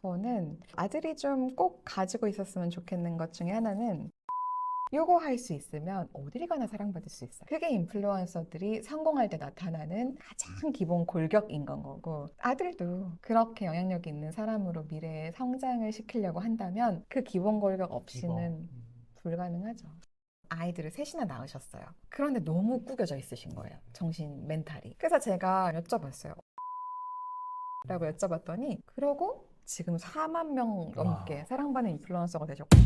저는 아들이 좀 꼭 가지고 있었으면 좋겠는 것 중에 하나는 요거 할 수 있으면 어딜 가나 사랑받을 수 있어요. 그게 인플루언서들이 성공할 때 나타나는 가장 기본 골격인 건 거고, 아들도 그렇게 영향력이 있는 사람으로 미래에 성장을 시키려고 한다면 그 기본 골격 이거 없이는 불가능하죠. 아이들을 셋이나 낳으셨어요. 그런데 너무 구겨져 있으신 거예요. 정신 멘탈이. 그래서 제가 여쭤봤어요. 라고 여쭤봤더니 그러고 지금 4만 명 넘게 와. 사랑받는 인플루언서가 되셨고,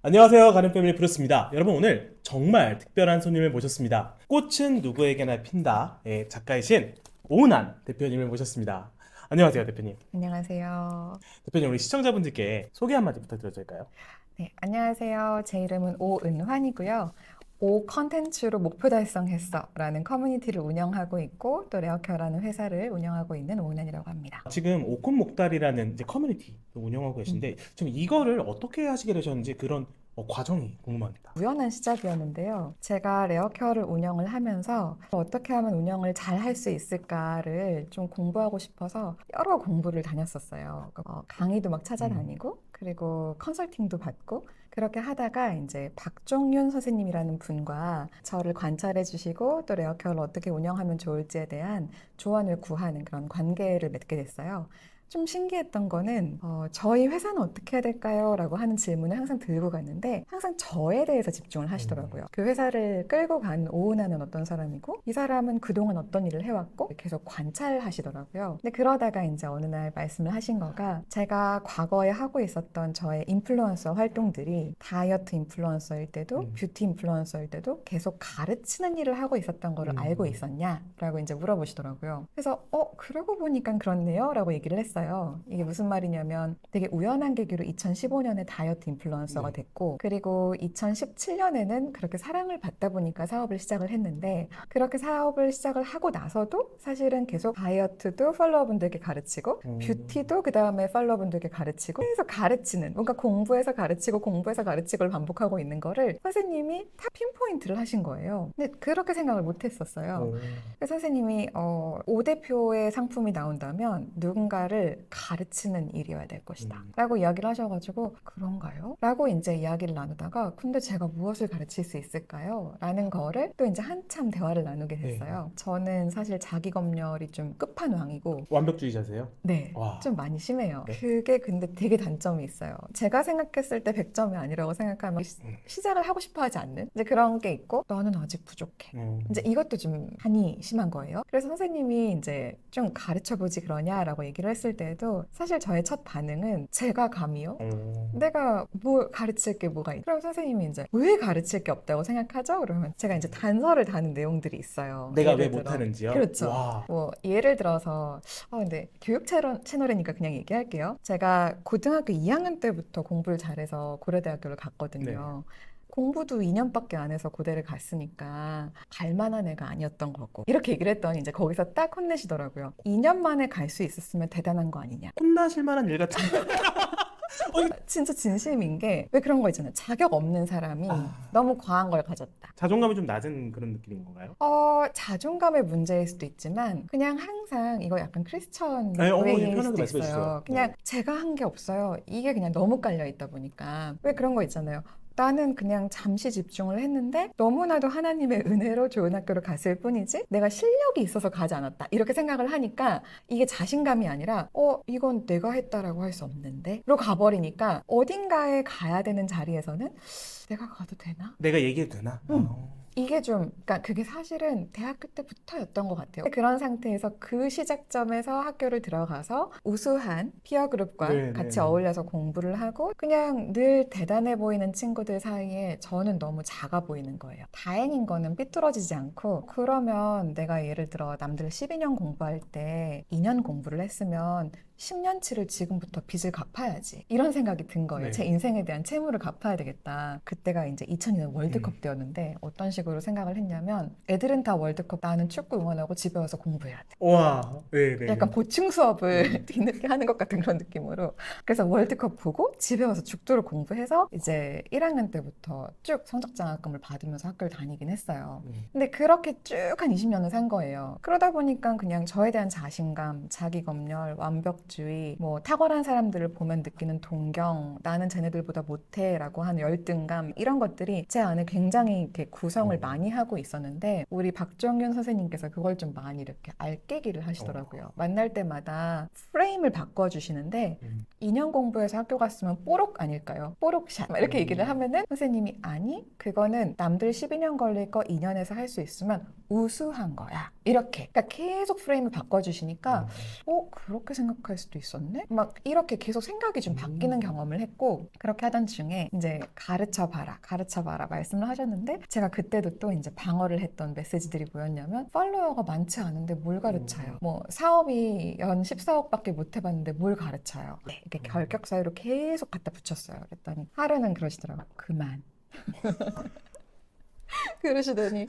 안녕하세요. 가는 패밀리 브루스입니다. 여러분 오늘 정말 특별한 손님을 모셨습니다. 꽃은 누구에게나 핀다의 작가이신 오은환 대표님을 모셨습니다. 안녕하세요, 대표님. 안녕하세요. 대표님 우리 시청자분들께 소개 한마디 부탁드려도 될까요? 네, 안녕하세요. 제 이름은 오은환이고요. 오 컨텐츠로 목표 달성했어 라는 커뮤니티를 운영하고 있고, 또 레어케어라는 회사를 운영하고 있는 오은환이라고 합니다. 지금 오콘목달이라는 이제 커뮤니티 운영하고 계신데 지금 이거를 어떻게 하시게 되셨는지 그런 과정이 궁금합니다. 우연한 시작이었는데요. 제가 레어케어를 운영을 하면서 어떻게 하면 운영을 잘 할 수 있을까를 좀 공부하고 싶어서 여러 공부를 다녔었어요. 강의도 막 찾아다니고, 그리고 컨설팅도 받고, 그렇게 하다가 이제 박종윤 선생님이라는 분과 저를 관찰해 주시고, 또 레어케어를 어떻게 운영하면 좋을지에 대한 조언을 구하는 그런 관계를 맺게 됐어요. 좀 신기했던 거는 저희 회사는 어떻게 해야 될까요? 라고 하는 질문을 항상 들고 갔는데 항상 저에 대해서 집중을 하시더라고요. 그 회사를 끌고 간 오은하는 어떤 사람이고, 이 사람은 그동안 어떤 일을 해왔고, 계속 관찰하시더라고요. 근데 그러다가 이제 어느 날 말씀을 하신 거가, 제가 과거에 하고 있었던 저의 인플루언서 활동들이 다이어트 인플루언서일 때도 뷰티 인플루언서일 때도 계속 가르치는 일을 하고 있었던 거를 알고 있었냐라고 이제 물어보시더라고요. 그래서 그러고 보니까 그렇네요 라고 얘기를 했어요. 이게 무슨 말이냐면, 되게 우연한 계기로 2015년에 다이어트 인플루언서가 네. 됐고, 그리고 2017년에는 그렇게 사랑을 받다 보니까 사업을 시작을 했는데, 그렇게 사업을 시작을 하고 나서도 사실은 계속 다이어트도 팔로워분들께 가르치고, 뷰티도 그 다음에 팔로워분들께 가르치고, 계속 가르치는, 뭔가 공부해서 가르치고 공부해서 가르치고를 반복하고 있는 거를 선생님이 다 핀포인트를 하신 거예요. 근데 그렇게 생각을 못 했었어요. 그래서 선생님이 오 대표의 상품이 나온다면 누군가를 가르치는 일이어야 될 것이다 라고 이야기를 하셔가지고, 그런가요? 라고 이제 이야기를 나누다가, 근데 제가 무엇을 가르칠 수 있을까요? 라는 거를 또 이제 한참 대화를 나누게 네. 됐어요. 저는 사실 자기 검열이 좀 끝판왕이고, 완벽주의자세요? 네, 와. 좀 많이 심해요. 네. 그게 근데 되게 단점이 있어요. 제가 생각했을 때 100점이 아니라고 생각하면 시작을 하고 싶어 하지 않는 이제 그런 게 있고, 너는 아직 부족해. 이제 이것도 좀 한이 심한 거예요. 그래서 선생님이 이제 좀 가르쳐 보지 그러냐라고 얘기를 했을 때도 사실 저의 첫 반응은, 제가 감히요? 내가 뭐 가르칠 게 뭐가 있? 그럼 선생님이 이제 왜 가르칠 게 없다고 생각하죠? 그러면 제가 이제 단서를 다는 내용들이 있어요. 내가 왜 예를 들어, 못하는지요? 그렇죠. 와. 뭐 예를 들어서, 근데 교육 채널이니까 그냥 얘기할게요. 제가 고등학교 2학년 때부터 공부를 잘해서 고려대학교를 네. 갔거든요. 공부도 2년밖에 안 해서 고대를 갔으니까 갈 만한 애가 아니었던 거고, 이렇게 얘기를 했더니 이제 거기서 딱 혼내시더라고요. 2년 만에 갈 수 있었으면 대단한 거 아니냐. 혼나실 만한 일 같은데. 진짜 진심인 게, 왜 그런 거 있잖아요. 자격 없는 사람이 아, 너무 과한 걸 가졌다. 자존감이 좀 낮은 그런 느낌인 건가요? 자존감의 문제일 수도 있지만, 그냥 항상 이거 약간 크리스천 네, 예, 웨이일 편하게 수도 말씀해 주세요. 있어요. 그냥 네. 제가 한 게 없어요. 이게 그냥 너무 깔려 있다 보니까. 왜 그런 거 있잖아요. 나는 그냥 잠시 집중을 했는데 너무나도 하나님의 은혜로 좋은 학교를 갔을 뿐이지 내가 실력이 있어서 가지 않았다, 이렇게 생각을 하니까 이게 자신감이 아니라 이건 내가 했다라고 할 수 없는데 로 가버리니까, 어딘가에 가야 되는 자리에서는 내가 가도 되나? 내가 얘기해도 되나? 이게 좀, 그러니까 그게 사실은 대학교 때부터였던 것 같아요. 그런 상태에서 그 시작점에서 학교를 들어가서 우수한 피어 그룹과 네, 네, 같이 네. 어울려서 공부를 하고, 그냥 늘 대단해 보이는 친구들 사이에 저는 너무 작아 보이는 거예요. 다행인 거는 삐뚤어지지 않고, 그러면 내가 예를 들어 남들 12년 공부할 때 2년 공부를 했으면 10년치를 지금부터 빚을 갚아야지. 이런 생각이 든 거예요. 네. 제 인생에 대한 채무를 갚아야 되겠다. 그때가 이제 2002년 월드컵 때였는데 어떤 식으로 생각을 했냐면 애들은 다 월드컵, 나는 축구 응원하고 집에 와서 공부해야 돼. 와, 네네. 약간 보충 수업을 뒤늦게 하는 것 같은 그런 느낌으로. 그래서 월드컵 보고 집에 와서 죽도록 공부해서 이제 1학년 때부터 쭉 성적 장학금을 받으면서 학교를 다니긴 했어요. 근데 그렇게 쭉 한 20년을 산 거예요. 그러다 보니까 그냥 저에 대한 자신감, 자기검열, 완벽주의, 뭐 탁월한 사람들을 보면 느끼는 동경, 나는 쟤네들보다 못해라고 하는 열등감, 이런 것들이 제 안에 굉장히 이렇게 구성을 많이 하고 있었는데 우리 박정윤 선생님께서 그걸 좀 많이 이렇게 알깨기를 하시더라고요. 만날 때마다 프레임을 바꿔주시는데 2년 공부해서 학교 갔으면 뽀록 아닐까요? 뽀록샷 막 이렇게 얘기를 하면은 선생님이 아니 그거는 남들 12년 걸릴 거 2년에서 할 수 있으면 우수한 거야. 이렇게 그러니까 계속 프레임을 바꿔주시니까 그렇게 생각할 수도 있었네? 막 이렇게 계속 생각이 좀 바뀌는 경험을 했고 그렇게 하던 중에 이제 가르쳐봐라 말씀을 하셨는데 제가 그때도 또 이제 방어를 했던 메시지들이 뭐였냐면 팔로워가 많지 않은데 뭘 가르쳐요? 뭐 사업이 연 14억밖에 못 해봤는데 뭘 가르쳐요? 네, 이렇게 결격 사유로 계속 갖다 붙였어요. 그랬더니 하루는 그러시더라고요. 그만. 그러시더니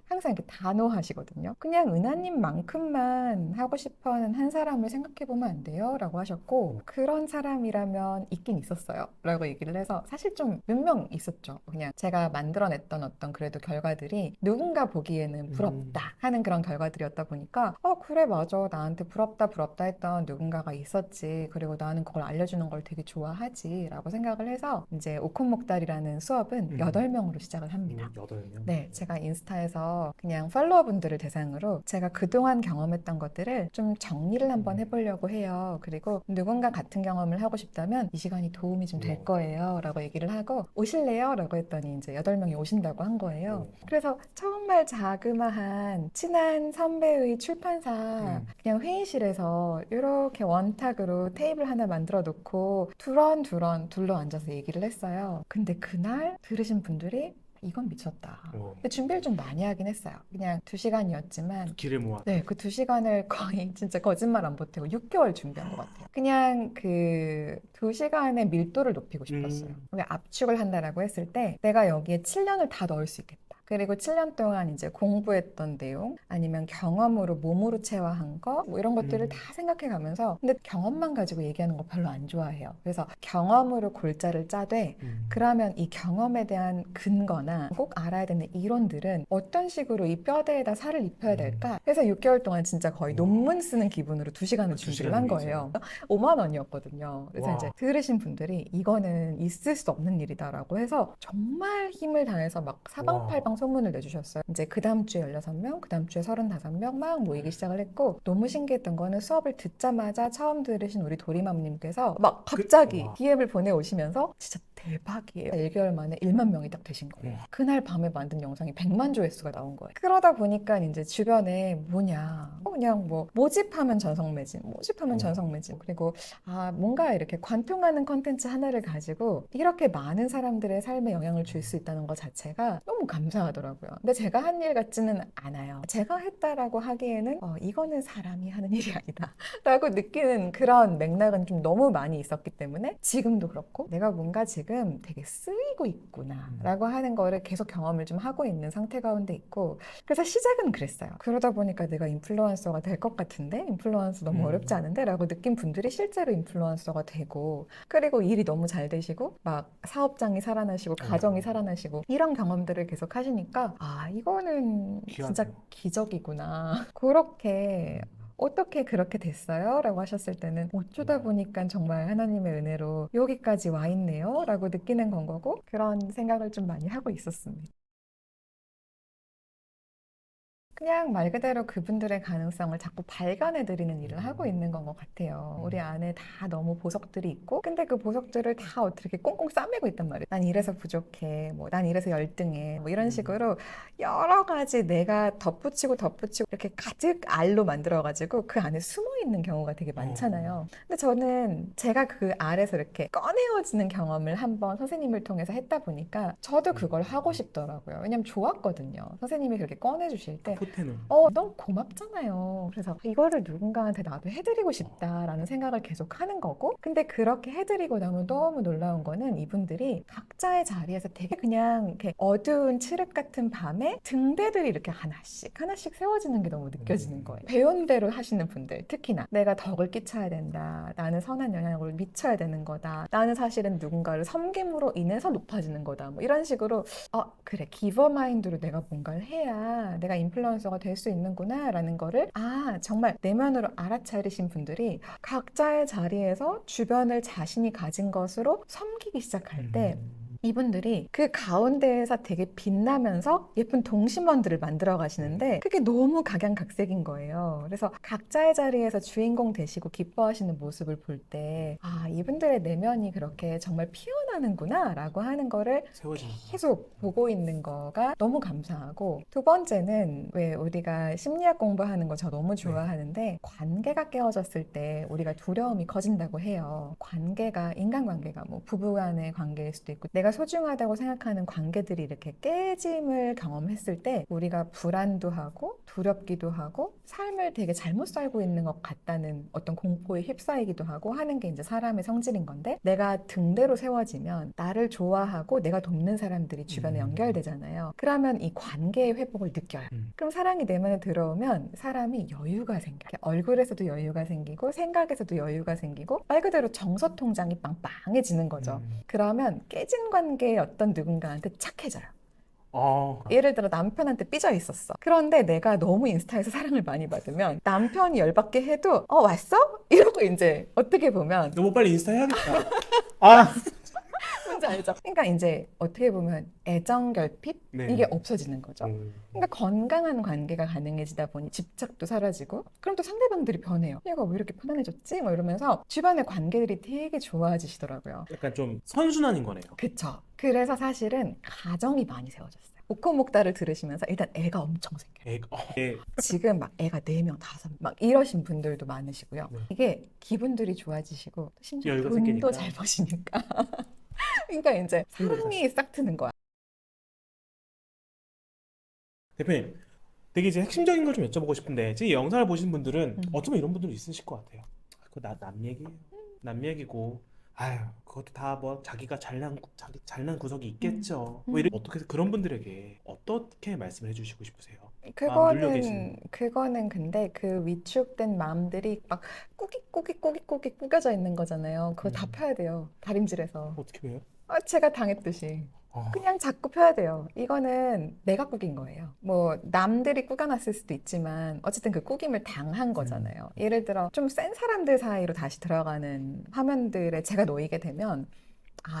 항상 이렇게 단호하시거든요. 그냥 은하님만큼만 하고 싶어하는 한 사람을 생각해보면 안 돼요? 라고 하셨고 그런 사람이라면 있긴 있었어요. 라고 얘기를 해서 사실 좀 몇 명 있었죠. 그냥 제가 만들어냈던 어떤 그래도 결과들이 누군가 보기에는 부럽다 하는 그런 결과들이었다 보니까 그래 맞아 나한테 부럽다 했던 누군가가 있었지. 그리고 나는 그걸 알려주는 걸 되게 좋아하지 라고 생각을 해서 이제 오콘목달이라는 수업은 8명으로 시작을 합니다. 8명? 네, 제가 인스타에서 그냥 팔로워분들을 대상으로 제가 그동안 경험했던 것들을 좀 정리를 한번 해보려고 해요. 그리고 누군가 같은 경험을 하고 싶다면 이 시간이 도움이 좀 될 거예요. 라고 얘기를 하고 오실래요? 라고 했더니 이제 8명이 오신다고 한 거예요. 그래서 정말 자그마한 친한 선배의 출판사 그냥 회의실에서 이렇게 원탁으로 테이블 하나 만들어 놓고 두런두런 둘러 앉아서 얘기를 했어요. 근데 그날 들으신 분들이 이건 미쳤다. 근데 준비를 좀 많이 하긴 했어요. 그냥 2시간이었지만 길을 모아. 네, 그 2시간을 거의 진짜 거짓말 안 보태고 6개월 준비한 것 같아요. 그냥 그 2시간의 밀도를 높이고 싶었어요. 왜 압축을 한다라고 했을 때 내가 여기에 7년을 다 넣을 수 있겠다. 그리고 7년 동안 이제 공부했던 내용 아니면 경험으로 몸으로 체화한 거 뭐 이런 것들을 다 생각해 가면서 근데 경험만 가지고 얘기하는 거 별로 안 좋아해요. 그래서 경험으로 골자를 짜되 그러면 이 경험에 대한 근거나 꼭 알아야 되는 이론들은 어떤 식으로 이 뼈대에다 살을 입혀야 될까? 그래서 6개월 동안 진짜 거의 논문 쓰는 기분으로 2시간을 준비를 한 거예요. 5만 원이었거든요. 그래서 와. 이제 들으신 분들이 이거는 있을 수 없는 일이다라고 해서 정말 힘을 다해서 막 사방팔방 소문을 내주셨어요. 이제 그 다음 주에 16명, 그 다음 주에 35명 막 모이기 시작을 했고 너무 신기했던 거는 수업을 듣자마자 처음 들으신 우리 도리맘님께서 막 갑자기 DM을 보내오시면서 진짜 대박이에요. 1개월 만에 1만 명이 딱 되신 거예요. 그날 밤에 만든 영상이 100만 조회수가 나온 거예요. 그러다 보니까 이제 주변에 뭐냐 그냥 뭐 모집하면 전성 매진 그리고 뭔가 이렇게 관통하는 컨텐츠 하나를 가지고 이렇게 많은 사람들의 삶에 영향을 줄 수 있다는 것 자체가 너무 감사하더라고요. 근데 제가 한 일 같지는 않아요. 제가 했다라고 하기에는 이거는 사람이 하는 일이 아니다 라고 느끼는 그런 맥락은 좀 너무 많이 있었기 때문에 지금도 그렇고 내가 뭔가 지금 되게 쓰이고 있구나 라고 하는 거를 계속 경험을 좀 하고 있는 상태 가운데 있고 그래서 시작은 그랬어요. 그러다 보니까 내가 인플루언서가 될 것 같은데 인플루언서 너무 어렵지 않은데 라고 느낀 분들이 실제로 인플루언서가 되고 그리고 일이 너무 잘 되시고 막 사업장이 살아나시고 가정이 살아나시고 이런 경험들을 계속 하시니까 이거는 진짜 기적이구나 그렇게 어떻게 그렇게 됐어요? 라고 하셨을 때는 어쩌다 보니까 정말 하나님의 은혜로 여기까지 와 있네요 라고 느끼는 건 거고 그런 생각을 좀 많이 하고 있었습니다. 그냥 말 그대로 그분들의 가능성을 자꾸 발견해드리는 일을 하고 있는 건 것 같아요. 우리 안에 다 너무 보석들이 있고, 근데 그 보석들을 다 어떻게 꽁꽁 싸매고 있단 말이에요. 난 이래서 부족해, 뭐, 난 이래서 열등해, 뭐 이런 식으로 여러 가지 내가 덧붙이고 이렇게 가득 알로 만들어가지고 그 안에 숨어 있는 경우가 되게 많잖아요. 근데 저는 제가 그 알에서 이렇게 꺼내어지는 경험을 한번 선생님을 통해서 했다 보니까 저도 그걸 하고 싶더라고요. 왜냐면 좋았거든요. 선생님이 그렇게 꺼내주실 때 끝에는. 너무 고맙잖아요. 그래서 이거를 누군가한테 나도 해드리고 싶다라는 생각을 계속 하는 거고, 근데 그렇게 해드리고 나면 너무 놀라운 거는 이분들이 각자의 자리에서 되게 그냥 이렇게 어두운 칠흑 같은 밤에 등대들이 이렇게 하나씩 하나씩 세워지는 게 너무 느껴지는 거예요. 배운 대로 하시는 분들, 특히나 내가 덕을 끼쳐야 된다, 나는 선한 영향력을 미쳐야 되는 거다, 나는 사실은 누군가를 섬김으로 인해서 높아지는 거다, 뭐 이런 식으로 그래, 기버 마인드로 내가 뭔가를 해야 내가 인플루언서가 될 수 있는구나 라는 거를 정말 내면으로 알아차리신 분들이 각자의 자리에서 주변을 자신이 가진 것으로 섬기기 시작할 때 이분들이 그 가운데에서 되게 빛나면서 예쁜 동심원들을 만들어 가시는데 그게 너무 각양각색인 거예요. 그래서 각자의 자리에서 주인공 되시고 기뻐하시는 모습을 볼 때 이분들의 내면이 그렇게 정말 피어나는구나 라고 하는 거를 세워지는 거. 계속 보고 있는 거가 너무 감사하고, 두 번째는 왜 우리가 심리학 공부하는 거 저 너무 좋아하는데 관계가 깨어졌을 때 우리가 두려움이 커진다고 해요. 관계가, 인간관계가 뭐 부부간의 관계일 수도 있고 내가 소중하다고 생각하는 관계들이 이렇게 깨짐을 경험했을 때 우리가 불안도 하고 두렵기도 하고 삶을 되게 잘못 살고 있는 것 같다는 어떤 공포에 휩싸이기도 하고 하는 게 이제 사람의 성질인 건데, 내가 등대로 세워지면 나를 좋아하고 내가 돕는 사람들이 주변에 연결되잖아요. 그러면 이 관계의 회복을 느껴요. 그럼 사랑이 내면에 들어오면 사람이 여유가 생겨요. 얼굴에서도 여유가 생기고 생각에서도 여유가 생기고 말 그대로 정서 통장이 빵빵해지는 거죠. 그러면 깨진 관계의 어떤 누군가한테 착해져요. 예를 들어 남편한테 삐져 있었어. 그런데 내가 너무 인스타에서 사랑을 많이 받으면 남편이 열받게 해도 왔어? 이러고 이제 어떻게 보면 너무 빨리 인스타 해야겠다. 뭔지 알죠? 그러니까 이제 어떻게 보면 애정 결핍? 네. 이게 없어지는 거죠. 그러니까 건강한 관계가 가능해지다 보니 집착도 사라지고, 그럼 또 상대방들이 변해요. 얘가 왜 이렇게 편안해졌지? 뭐 이러면서 주변의 관계들이 되게 좋아지시더라고요. 약간 좀 선순환인 거네요. 그쵸. 그래서 사실은 가정이 많이 세워졌어요. 오코목다를 들으시면서 일단 애가 엄청 생겨요. 지금 막 애가 4명, 5명 막 이러신 분들도 많으시고요. 네. 이게 기분들이 좋아지시고 심지어 여유가 돈도 생기니까. 잘 버시니까. 그러니까 이제 사랑이 싹 트는 거야. 대표님, 되게 이제 핵심적인 걸 좀 여쭤보고 싶은데, 지금 이 영상을 보신 분들은 어쩌면 이런 분들도 있으실 것 같아요. 그거 남 얘기예요. 남 얘기고, 아유, 그것도 다 뭐 자기가 잘난 구석이 있겠죠. 뭐 어떻게 그런 분들에게 어떻게 말씀을 해주시고 싶으세요? 마음 눌려 계시는. 그거는 근데 그 위축된 마음들이 막 꾸깃 꾸겨져 있는 거잖아요. 그거 다 펴야 돼요. 다림질해서. 어떻게 해요? 제가 당했듯이. 그냥 자꾸 펴야 돼요. 이거는 내가 꾸긴 거예요. 뭐 남들이 꾸겨놨을 수도 있지만 어쨌든 그 꾸김을 당한 거잖아요. 예를 들어 좀 센 사람들 사이로 다시 들어가는 화면들에 제가 놓이게 되면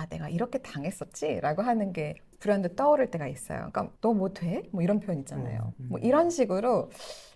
내가 이렇게 당했었지? 라고 하는 게 불현듯 떠오를 때가 있어요. 그러니까 너 뭐 돼? 뭐 이런 표현 있잖아요. 뭐 이런 식으로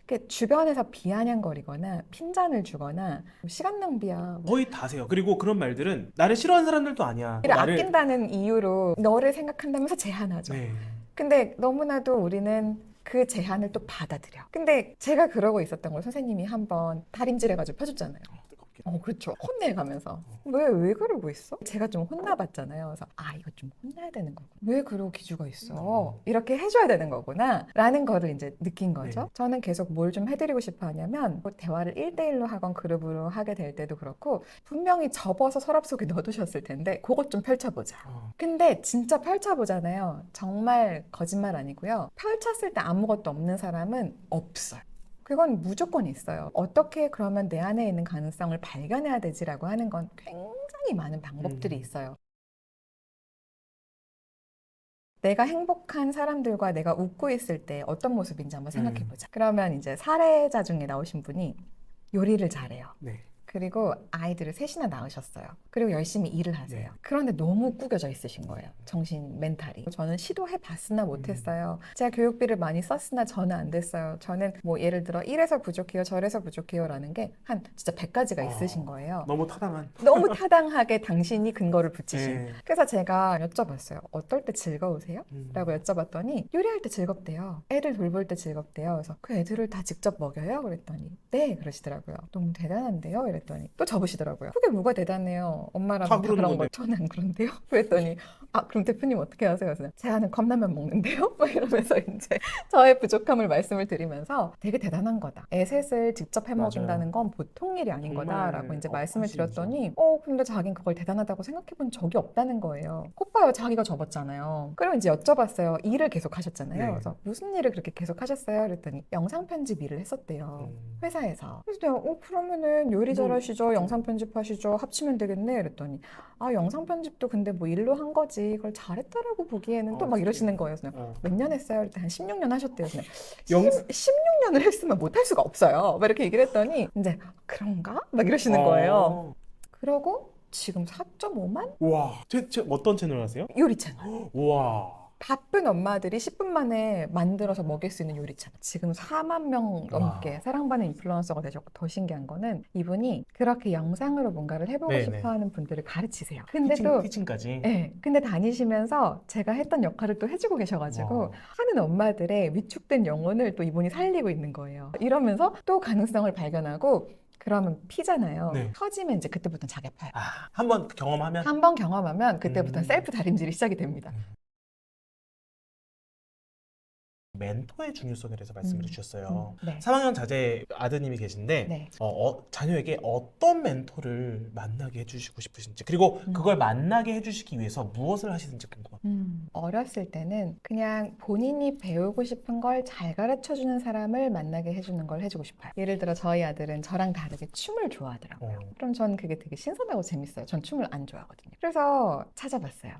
이렇게 주변에서 비아냥거리거나 핀잔을 주거나 시간 낭비야. 거의 다세요. 그리고 그런 말들은 나를 싫어하는 사람들도 아니야. 나를 아낀다는 이유로 너를 생각한다면서 제한하죠. 네. 근데 너무나도 우리는 그 제한을 또 받아들여. 근데 제가 그러고 있었던 걸 선생님이 한번 다림질해가지고 펴줬잖아요. 뜨겁게. 그렇죠. 혼내가면서. 왜 그러고 있어? 제가 좀 혼나봤잖아요. 그래서 이거 좀 혼나야 되는 거구나. 왜 그러고 기죽어 있어? 이렇게 해줘야 되는 거구나. 라는 거를 이제 느낀 거죠. 네. 저는 계속 뭘 좀 해드리고 싶어 하냐면 뭐 대화를 1대1로 하건 그룹으로 하게 될 때도 그렇고 분명히 접어서 서랍 속에 넣어두셨을 텐데 그것 좀 펼쳐보자. 근데 진짜 펼쳐보잖아요. 정말 거짓말 아니고요. 펼쳤을 때 아무것도 없는 사람은 없어요. 그건 무조건 있어요. 어떻게 그러면 내 안에 있는 가능성을 발견해야 되지라고 하는 건 굉장히 많은 방법들이 있어요. 내가 행복한 사람들과 내가 웃고 있을 때 어떤 모습인지 한번 생각해보자. 그러면 이제 사례자 중에 나오신 분이 요리를 잘해요. 네. 그리고 아이들을 셋이나 낳으셨어요. 그리고 열심히 일을 하세요. 네. 그런데 너무 꾸겨져 있으신 거예요. 정신 멘탈이. 저는 시도해봤으나 못했어요. 제가 교육비를 많이 썼으나 저는 안 됐어요. 저는 뭐 예를 들어 이래서 부족해요, 저래서 부족해요 라는 게 한 진짜 100가지가 있으신 거예요. 너무 타당한. 너무 타당하게 당신이 근거를 붙이신. 네. 그래서 제가 여쭤봤어요. 어떨 때 즐거우세요? 라고 여쭤봤더니 요리할 때 즐겁대요. 애들 돌볼 때 즐겁대요. 그래서 그 애들을 다 직접 먹여요? 그랬더니 네 그러시더라고요. 너무 대단한데요? 그랬더니 또 접으시더라고요. 그게 뭐가 대단해요. 엄마라면 다 다 그러는 그런 건데. 거. 저는 안 그런데요. 그랬더니 그럼 대표님 어떻게 하세요? 그래서 제가는 컵라면 먹는데요. 막 이러면서 이제 저의 부족함을 말씀을 드리면서 되게 대단한 거다. 애셋을 직접 해 맞아요. 먹인다는 건 보통 일이 아닌 정말 거다라고 이제 말씀을 하시면서. 드렸더니 근데 자긴 그걸 대단하다고 생각해 본 적이 없다는 거예요. 코파요 자기가 접었잖아요. 그리고 이제 여쭤봤어요. 일을 계속 하셨잖아요. 네. 그래서 무슨 일을 그렇게 계속 하셨어요? 그랬더니 영상 편집 일을 했었대요. 회사에서. 그래서 내가 그러면은 요리 뭐, 잘하시죠? 영상 편집하시죠? 합치면 되겠네? 그랬더니 영상 편집도 근데 뭐 일로 한 거지. 그걸 잘했다라고 보기에는 또 막 이러시는 거예요. 그래서 몇 년 했어요? 그랬더니 한 16년 하셨대요. 그래서 영, 16년을 했으면 못 할 수가 없어요. 막 이렇게 얘기를 했더니 이제 그런가? 막 이러시는 거예요. 그러고 지금 4.5만 와, 어떤 채널 하세요? 요리 채널. 와. 바쁜 엄마들이 10분 만에 만들어서 먹일 수 있는 요리 채널. 지금 4만 명 넘게 와. 사랑받는 인플루언서가 되셨고 더 신기한 거는 이분이 그렇게 영상으로 뭔가를 해보고 네네. 싶어하는 분들을 가르치세요. 근데 또 티칭까지. 네, 근데 다니시면서 제가 했던 역할을 또 해주고 계셔가지고 와. 하는 엄마들의 위축된 영혼을 또 이분이 살리고 있는 거예요. 이러면서 또 가능성을 발견하고 그러면 피잖아요. 네. 터지면 이제 그때부터 자기 아파요. 한번 경험하면 한 번 경험하면 그때부터 음. 셀프 다림질이 시작이 됩니다. 멘토의 중요성에 대해서 말씀을 해주셨어요. 네. 3학년 자제 아드님이 계신데 네. 자녀에게 어떤 멘토를 만나게 해주시고 싶으신지 그리고 그걸 만나게 해주시기 위해서 무엇을 하시는지 궁금합니다. 어렸을 때는 그냥 본인이 배우고 싶은 걸 잘 가르쳐주는 사람을 만나게 해주는 걸 해주고 싶어요. 예를 들어 저희 아들은 저랑 다르게 춤을 좋아하더라고요. 그럼 전 그게 되게 신선하고 재밌어요. 전 춤을 안 좋아하거든요. 그래서 찾아봤어요.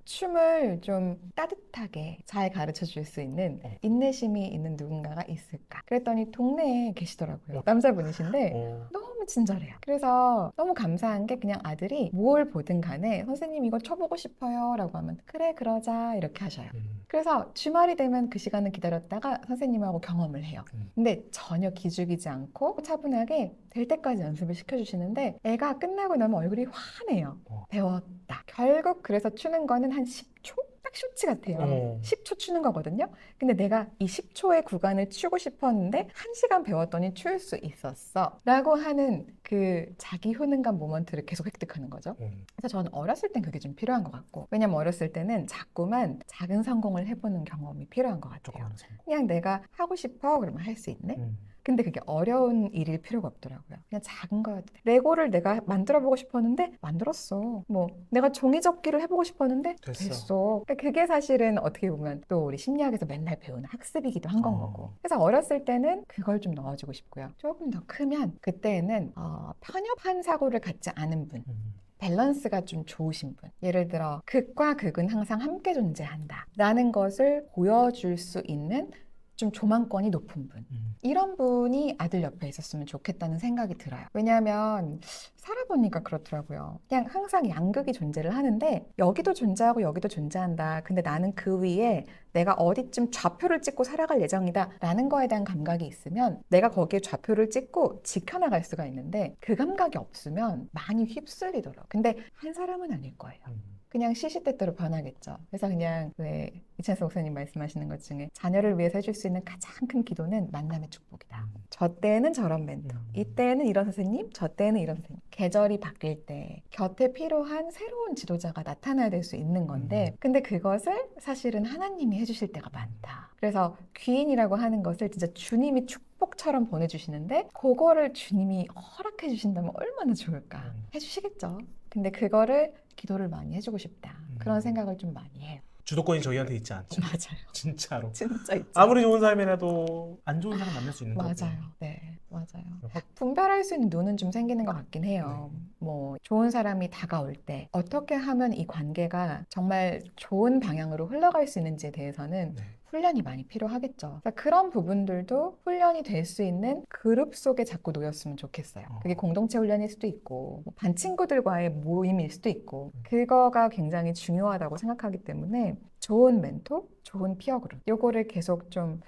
춤을 좀 따뜻하게 잘 가르쳐 줄 수 있는 인내심이 있는 누군가가 있을까? 그랬더니 동네에 계시더라고요. 남자분이신데 너무 친절해요. 그래서 너무 감사한 게 그냥 아들이 뭘 보든 간에 선생님 이거 쳐보고 싶어요 라고 하면 그래 그러자 이렇게 하셔요. 그래서 주말이 되면 그 시간을 기다렸다가 선생님하고 경험을 해요. 근데 전혀 기죽이지 않고 차분하게 될 때까지 연습을 시켜주시는데 애가 끝나고 나면 얼굴이 환해요. 배웠다. 결국 그래서 추는 거는 한 10초? 딱 쇼츠 같아요. 10초 추는 거거든요. 근데 내가 이 10초의 구간을 추고 싶었는데 1시간 배웠더니 추울 수 있었어 라고 하는 그 자기 효능감 모먼트를 계속 획득하는 거죠. 그래서 저는 어렸을 땐 그게 좀 필요한 것 같고 왜냐면 어렸을 때는 자꾸만 작은 성공을 해보는 경험이 필요한 것 같아요. 그냥 내가 하고 싶어 그러면 할 수 있네. 근데 그게 어려운 일일 필요가 없더라고요. 그냥 작은 거여도 돼. 레고를 내가 만들어 보고 싶었는데 만들었어. 뭐 내가 종이접기를 해보고 싶었는데 됐어. 그러니까 그게 사실은 어떻게 보면 또 우리 심리학에서 맨날 배우는 학습이기도 한 건 거고. 그래서 어렸을 때는 그걸 좀 넣어주고 싶고요. 조금 더 크면 그때는 편협한 사고를 갖지 않은 분. 밸런스가 좀 좋으신 분. 예를 들어 극과 극은 항상 함께 존재한다 라는 것을 보여줄 수 있는 좀 조망권이 높은 분. 이런 분이 아들 옆에 있었으면 좋겠다는 생각이 들어요. 왜냐하면 살아보니까 그렇더라고요. 그냥 항상 양극이 존재를 하는데 여기도 존재하고 여기도 존재한다. 근데 나는 그 위에 내가 어디쯤 좌표를 찍고 살아갈 예정이다 라는 거에 대한 감각이 있으면 내가 거기에 좌표를 찍고 지켜나갈 수가 있는데 그 감각이 없으면 많이 휩쓸리더라고요. 근데 한 사람은 아닐 거예요. 그냥 시시때때로 변하겠죠. 그래서 그냥 왜 이찬수 목사님 말씀하시는 것 중에 자녀를 위해서 해줄 수 있는 가장 큰 기도는 만남의 축복이다. 저 때는 저런 멘토, 이때는 이런 선생님, 저 때는 이런 선생님. 계절이 바뀔 때 곁에 필요한 새로운 지도자가 나타나야 될 수 있는 건데 근데 그것을 사실은 하나님이 해주실 때가 많다. 그래서 귀인이라고 하는 것을 진짜 주님이 축복처럼 보내주시는데 그거를 주님이 허락해 주신다면 얼마나 좋을까. 해주시겠죠. 근데 그거를 기도를 많이 해주고 싶다. 그런 생각을 좀 많이 해요. 주도권이 저희한테 있지 않죠. 맞아요. 진짜로. 진짜 있죠. 아무리 좋은 삶이라도 안 좋은 사람 만날 수 있는 거고요. 맞아요. 네, 맞아요. 분별할 수 있는 눈은 좀 생기는 것 같긴 해요. 뭐 좋은 사람이 다가올 때 어떻게 하면 이 관계가 정말 좋은 방향으로 흘러갈 수 있는지에 대해서는 훈련이 많이 필요하겠죠. 그러니까 그런 부분들도 훈련이 될 수 있는 그룹 속에 자꾸 놓였으면 좋겠어요. 그게 공동체 훈련일 수도 있고 뭐 반 친구들과의 모임일 수도 있고 그거가 굉장히 중요하다고 생각하기 때문에 좋은 멘토, 좋은 피어 그룹 요거를 계속 좀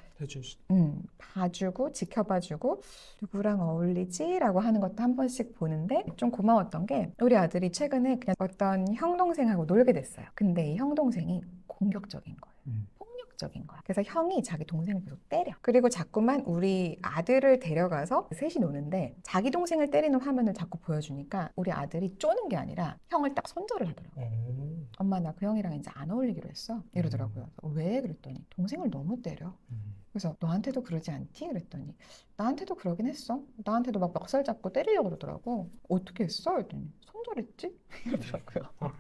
봐주고 지켜봐주고 누구랑 어울리지? 라고 하는 것도 한 번씩 보는데 좀 고마웠던 게 우리 아들이 최근에 그냥 어떤 형 동생하고 놀게 됐어요. 근데 이 형 동생이 공격적인 거예요. 자극적인 거야. 그래서 형이 자기 동생을 계속 때려. 그리고 자꾸만 우리 아들을 데려가서 셋이 노는데 자기 동생을 때리는 화면을 자꾸 보여주니까 우리 아들이 쪼는 게 아니라 형을 딱 손절을 하더라고. 엄마 나 그 형이랑 이제 안 어울리기로 했어. 이러더라고요. 왜? 그랬더니 동생을 너무 때려. 그래서 너한테도 그러지 않지? 그랬더니 나한테도 그러긴 했어. 나한테도 막 멱살 잡고 때리려고 그러더라고. 어떻게 했어? 그랬더니 손절했지? 이러더라고요.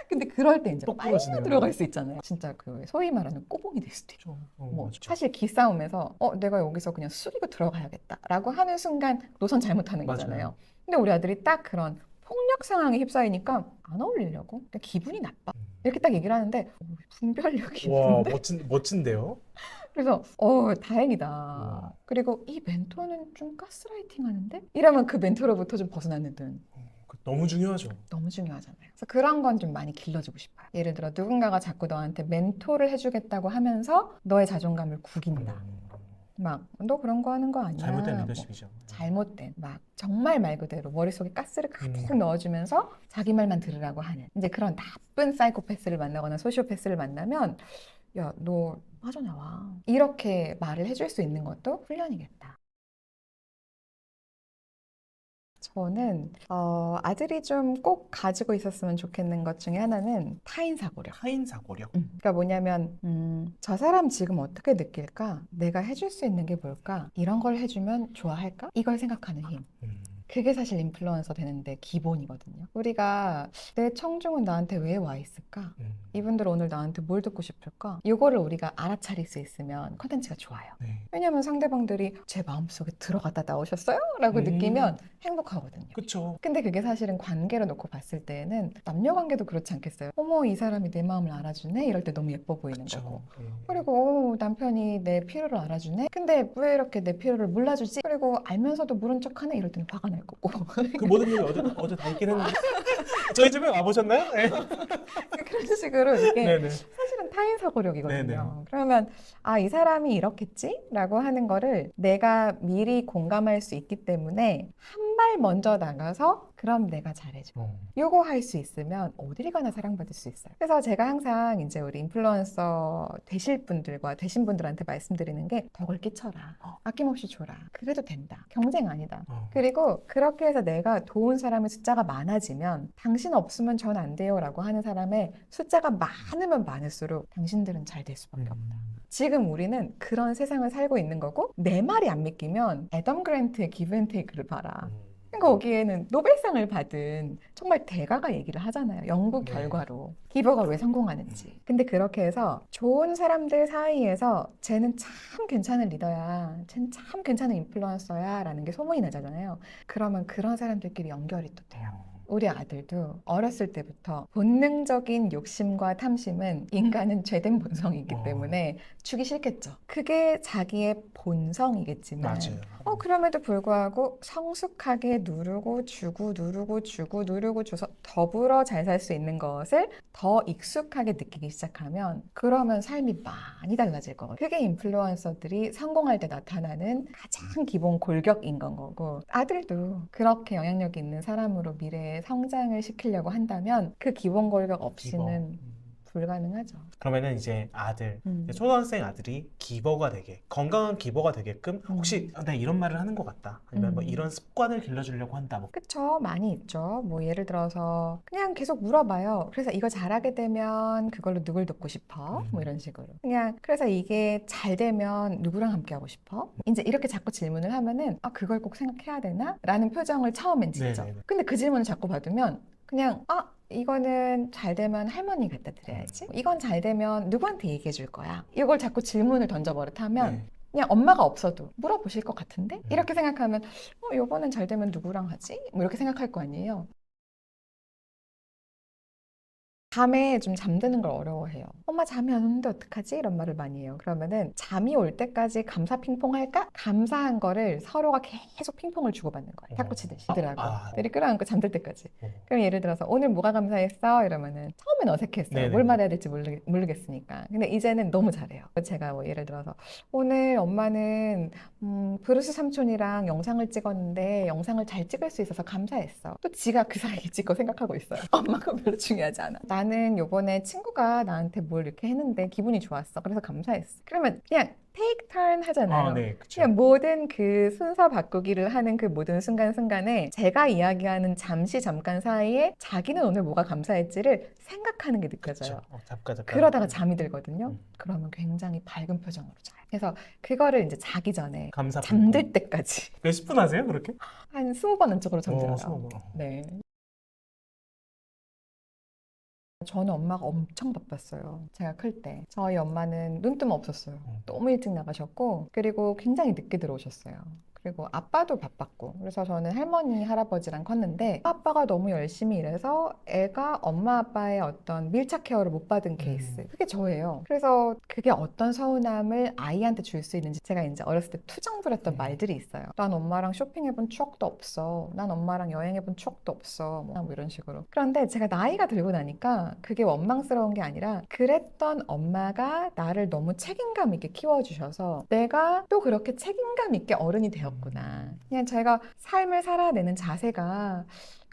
근데 그럴 때 이제 똑 빨려 부러지네요. 들어갈 수 있잖아요. 진짜 그 소위 말하는 꼬봉이 될 수도 있고. 뭐 맞죠. 사실 기싸움에서 내가 여기서 그냥 숙이고 들어가야겠다라고 하는 순간 노선 잘못하는 맞아요. 거잖아요. 근데 우리 아들이 딱 그런 폭력 상황에 휩싸이니까 안 어울리려고 그러니까 기분이 나빠. 이렇게 딱 얘기를 하는데 분별력이 와, 있는데 멋진데요? 그래서 다행이다. 우와. 그리고 이 멘토는 좀 가스라이팅 하는데? 이러면 그 멘토로부터 좀 벗어나는 등 너무 중요하죠. 너무 중요하잖아요. 그래서 그런 건 좀 많이 길러주고 싶어요. 예를 들어 누군가가 자꾸 너한테 멘토를 해주겠다고 하면서 너의 자존감을 구긴다. 막 너 그런 거 하는 거 아니야. 잘못된 뭐 리더십이죠. 잘못된 막 정말 말 그대로 머릿속에 가스를 가득 넣어주면서 자기 말만 들으라고 하는 이제 그런 나쁜 사이코패스를 만나거나 소시오패스를 만나면 야, 너 빠져나와. 이렇게 말을 해줄 수 있는 것도 훈련이겠다. 저는 아들이 좀 꼭 가지고 있었으면 좋겠는 것 중에 하나는 타인사고력. 타인사고력. 그러니까 뭐냐면 저 사람 지금 어떻게 느낄까? 내가 해줄 수 있는 게 뭘까? 이런 걸 해주면 좋아할까? 이걸 생각하는 힘. 그게 사실 인플루언서 되는데 기본이거든요. 우리가 내 청중은 나한테 왜 와 있을까? 이분들 오늘 나한테 뭘 듣고 싶을까? 이거를 우리가 알아차릴 수 있으면 컨텐츠가 좋아요. 네. 왜냐면 상대방들이 제 마음속에 들어갔다 나오셨어요? 라고 느끼면 행복하거든요. 그쵸. 근데 그게 사실은 관계로 놓고 봤을 때는 남녀 관계도 그렇지 않겠어요? 어머, 이 사람이 내 마음을 알아주네? 이럴 때 너무 예뻐 보이는 거고. 그쵸. 그리고 남편이 내 필요를 알아주네? 근데 왜 이렇게 내 필요를 몰라주지? 그리고 알면서도 모른 척하네? 이럴 때는 화가 날 거고. 그 모든 얘기 어제 다 있긴 했는데 저희 집에 와보셨나요? 네. 그런 식으로 이게 네네. 사실은 타인 사고력이거든요. 네네. 그러면 이 사람이 이렇겠지? 라고 하는 거를 내가 미리 공감할 수 있기 때문에 한 발 먼저 나가서 그럼 내가 잘해줘. 요거 할 수 있으면 어딜 가나 사랑받을 수 있어요. 그래서 제가 항상 이제 우리 인플루언서 되실 분들과 되신 분들한테 말씀드리는 게 덕을 끼쳐라. 아낌없이 줘라. 그래도 된다. 경쟁 아니다. 그리고 그렇게 해서 내가 도운 사람의 숫자가 많아지면 당신 없으면 전 안 돼요 라고 하는 사람의 숫자가 많으면 많을수록 당신들은 잘 될 수밖에 없다. 지금 우리는 그런 세상을 살고 있는 거고 내 말이 안 믿기면 애덤 그랜트의 기브 앤 테이크를 봐라. 거기에는 노벨상을 받은 정말 대가가 얘기를 하잖아요. 연구 네. 결과로 기버가 왜 성공하는지. 근데 그렇게 해서 좋은 사람들 사이에서 쟤는 참 괜찮은 리더야. 쟤는 참 괜찮은 인플루언서야 라는 게 소문이 나잖아요. 그러면 그런 사람들끼리 연결이 또 돼요. 우리 아들도 어렸을 때부터 본능적인 욕심과 탐심은 인간은 죄된 본성이기 때문에 주기 싫겠죠. 그게 자기의 본성이겠지만 맞아요. 그럼에도 불구하고 성숙하게 누르고 주고 누르고 주고 누르고 줘서 더불어 잘 살 수 있는 것을 더 익숙하게 느끼기 시작하면 그러면 삶이 많이 달라질 거거든요. 그게 인플루언서들이 성공할 때 나타나는 가장 기본 골격인 건 거고 아들도 그렇게 영향력이 있는 사람으로 미래에 성장을 시키려고 한다면 그 기본 골격 없이는 불가능하죠. 그러면은 이제 아들, 초등학생 아들이 기버가 되게 건강한 기버가 되게끔 혹시 내가 이런 말을 하는 것 같다 아니면 뭐 이런 습관을 길러주려고 한다 뭐. 그쵸, 많이 있죠. 뭐 예를 들어서 그냥 계속 물어봐요. 그래서 이거 잘하게 되면 그걸로 누굴 돕고 싶어? 뭐 이런 식으로. 그냥 그래서 이게 잘 되면 누구랑 함께 하고 싶어? 이제 이렇게 자꾸 질문을 하면은 그걸 꼭 생각해야 되나? 라는 표정을 처음엔 짓죠. 네네네. 근데 그 질문을 자꾸 받으면 그냥 이거는 잘 되면 할머니 갖다 드려야지. 이건 잘 되면 누구한테 얘기해 줄 거야. 이걸 자꾸 질문을 던져버릇하면 그냥 엄마가 없어도 물어보실 것 같은데? 이렇게 생각하면 요거는 잘 되면 누구랑 하지? 뭐 이렇게 생각할 거 아니에요. 밤에 좀 잠드는 걸 어려워해요. 엄마 잠이 안 오는데 어떡하지? 이런 말을 많이 해요. 그러면은 잠이 올 때까지 감사 핑퐁 할까? 감사한 거를 서로가 계속 핑퐁을 주고받는 거예요. 탁구 치듯이. 들이 끌어안고 잠들 때까지. 그럼 예를 들어서 오늘 뭐가 감사했어? 이러면은 처음엔 어색했어요. 네네네. 뭘 말해야 될지 모르겠으니까. 근데 이제는 너무 잘해요. 제가 뭐 예를 들어서 오늘 엄마는 브루스 삼촌이랑 영상을 찍었는데 영상을 잘 찍을 수 있어서 감사했어. 또 지가 그 사이에 찍고 생각하고 있어요. 엄마가 별로 중요하지 않아. 나는 나는 요번에 친구가 나한테 뭘 이렇게 했는데 기분이 좋았어. 그래서 감사했어. 그러면 그냥 take turn 하잖아요. 네, 그쵸. 그냥 모든 그 순서 바꾸기를 하는 그 모든 순간순간에 제가 이야기하는 잠깐 사이에 자기는 오늘 뭐가 감사했지를 생각하는 게 느껴져요. 그쵸. 잠깐. 그러다가 잠이 들거든요. 음. 그러면 굉장히 밝은 표정으로 자요. 그래서 그거를 이제 자기 전에 감사 잠들 때까지 몇 10분 하세요, 그렇게? 한 20번 안쪽으로 잠들어요. 20번. 네. 저는 엄마가 엄청 바빴어요. 제가 클 때. 저희 엄마는 눈뜨면 없었어요. 너무 일찍 나가셨고, 그리고 굉장히 늦게 들어오셨어요. 그리고 아빠도 바빴고. 그래서 저는 할머니, 할아버지랑 컸는데, 아빠가 너무 열심히 일해서 애가 엄마 아빠의 어떤 밀착 케어를 못 받은 케이스. 그게 저예요. 그래서 그게 어떤 서운함을 아이한테 줄 수 있는지 제가 이제 어렸을 때 투정 부렸던 말들이 있어요. 난 엄마랑 쇼핑해본 추억도 없어. 난 엄마랑 여행해본 추억도 없어. 뭐 이런 식으로. 그런데 제가 나이가 들고 나니까 그게 원망스러운 게 아니라 그랬던 엄마가 나를 너무 책임감 있게 키워주셔서 내가 또 그렇게 책임감 있게 어른이 되었구나. 그냥 제가 삶을 살아내는 자세가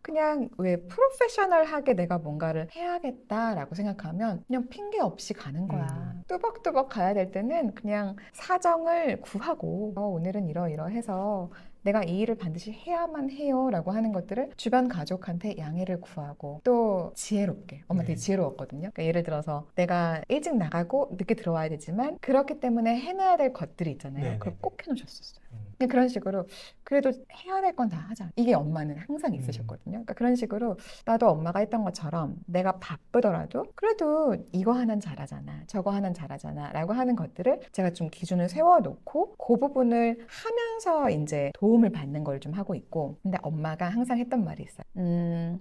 그냥 왜 프로페셔널하게 내가 뭔가를 해야겠다라고 생각하면 그냥 핑계 없이 가는 거야. 뚜벅뚜벅 가야 될 때는 그냥 사정을 구하고 오늘은 이러이러해서 내가 이 일을 반드시 해야만 해요 라고 하는 것들을 주변 가족한테 양해를 구하고 또 지혜롭게 엄마 되게 지혜로웠거든요. 그러니까 예를 들어서 내가 일찍 나가고 늦게 들어와야 되지만 그렇기 때문에 해놔야 될 것들이 있잖아요. 그걸 꼭 해놓으셨었어요. 그냥 그런 식으로 그래도 해야 될 건 다 하자. 이게 엄마는 항상 있으셨거든요. 그러니까 그런 식으로 나도 엄마가 했던 것처럼 내가 바쁘더라도 그래도 이거 하나는 잘하잖아. 저거 하나는 잘하잖아. 라고 하는 것들을 제가 좀 기준을 세워놓고 그 부분을 하면서 이제 도움을 받는 걸 좀 하고 있고 근데 엄마가 항상 했던 말이 있어요.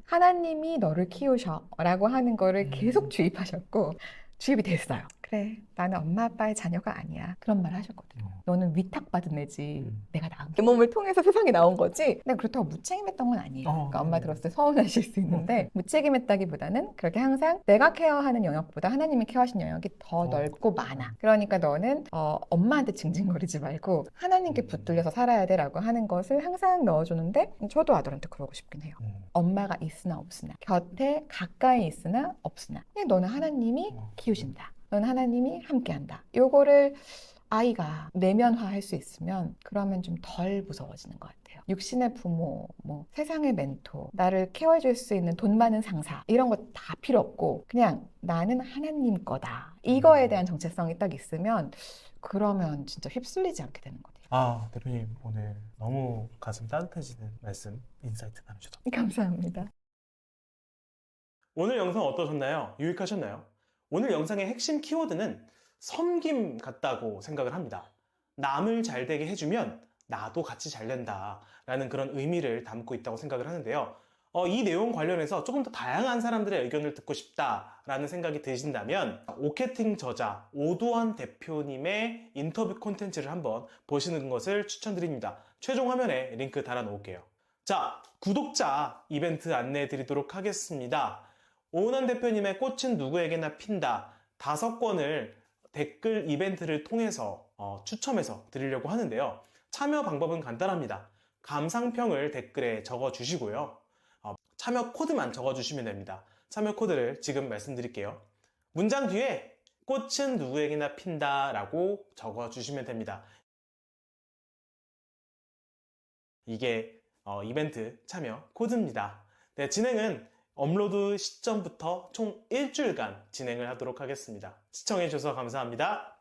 하나님이 너를 키우셔 라고 하는 거를 계속 주입하셨고 주입이 됐어요. 그래, 나는 엄마 아빠의 자녀가 아니야. 그런 말 하셨거든요. 너는 위탁받은 애지. 내가 낳은 게 몸을 통해서 세상에 나온 거지. 근데 그렇다고 무책임했던 건 아니에요. 그러니까 엄마 들었을 때 서운하실 수 있는데 무책임했다기보다는 그렇게 항상 내가 케어하는 영역보다 하나님이 케어하신 영역이 더 넓고 많아. 그러니까 너는 엄마한테 징징거리지 말고 하나님께 붙들려서 살아야 돼라고 하는 것을 항상 넣어주는데 저도 아들한테 그러고 싶긴 해요. 엄마가 있으나 없으나 곁에 가까이 있으나 없으나 그냥 너는 하나님이 키우신다. 넌 하나님이 함께한다. 요거를 아이가 내면화할 수 있으면 그러면 좀 덜 무서워지는 것 같아요. 육신의 부모, 뭐 세상의 멘토, 나를 케어해줄 수 있는 돈 많은 상사 이런 거 다 필요 없고 그냥 나는 하나님 거다. 이거에 대한 정체성이 딱 있으면 그러면 진짜 휩쓸리지 않게 되는 것 같아요. 대표님 오늘 너무 가슴 따뜻해지는 말씀, 인사이트 나누셔서 감사합니다. 오늘 영상 어떠셨나요? 유익하셨나요? 오늘 영상의 핵심 키워드는 섬김 같다고 생각을 합니다. 남을 잘 되게 해주면 나도 같이 잘 된다 라는 그런 의미를 담고 있다고 생각을 하는데요. 이 내용 관련해서 조금 더 다양한 사람들의 의견을 듣고 싶다라는 생각이 드신다면 오케팅 저자 오두환 대표님의 인터뷰 콘텐츠를 한번 보시는 것을 추천드립니다. 최종 화면에 링크 달아 놓을게요. 자, 구독자 이벤트 안내해 드리도록 하겠습니다. 오은환 대표님의 꽃은 누구에게나 핀다 5권을 댓글 이벤트를 통해서 추첨해서 드리려고 하는데요. 참여 방법은 간단합니다. 감상평을 댓글에 적어주시고요. 참여 코드만 적어주시면 됩니다. 참여 코드를 지금 말씀드릴게요. 문장 뒤에 꽃은 누구에게나 핀다 라고 적어주시면 됩니다. 이게 이벤트 참여 코드입니다. 네, 진행은 업로드 시점부터 총 일주일간 진행을 하도록 하겠습니다. 시청해주셔서 감사합니다.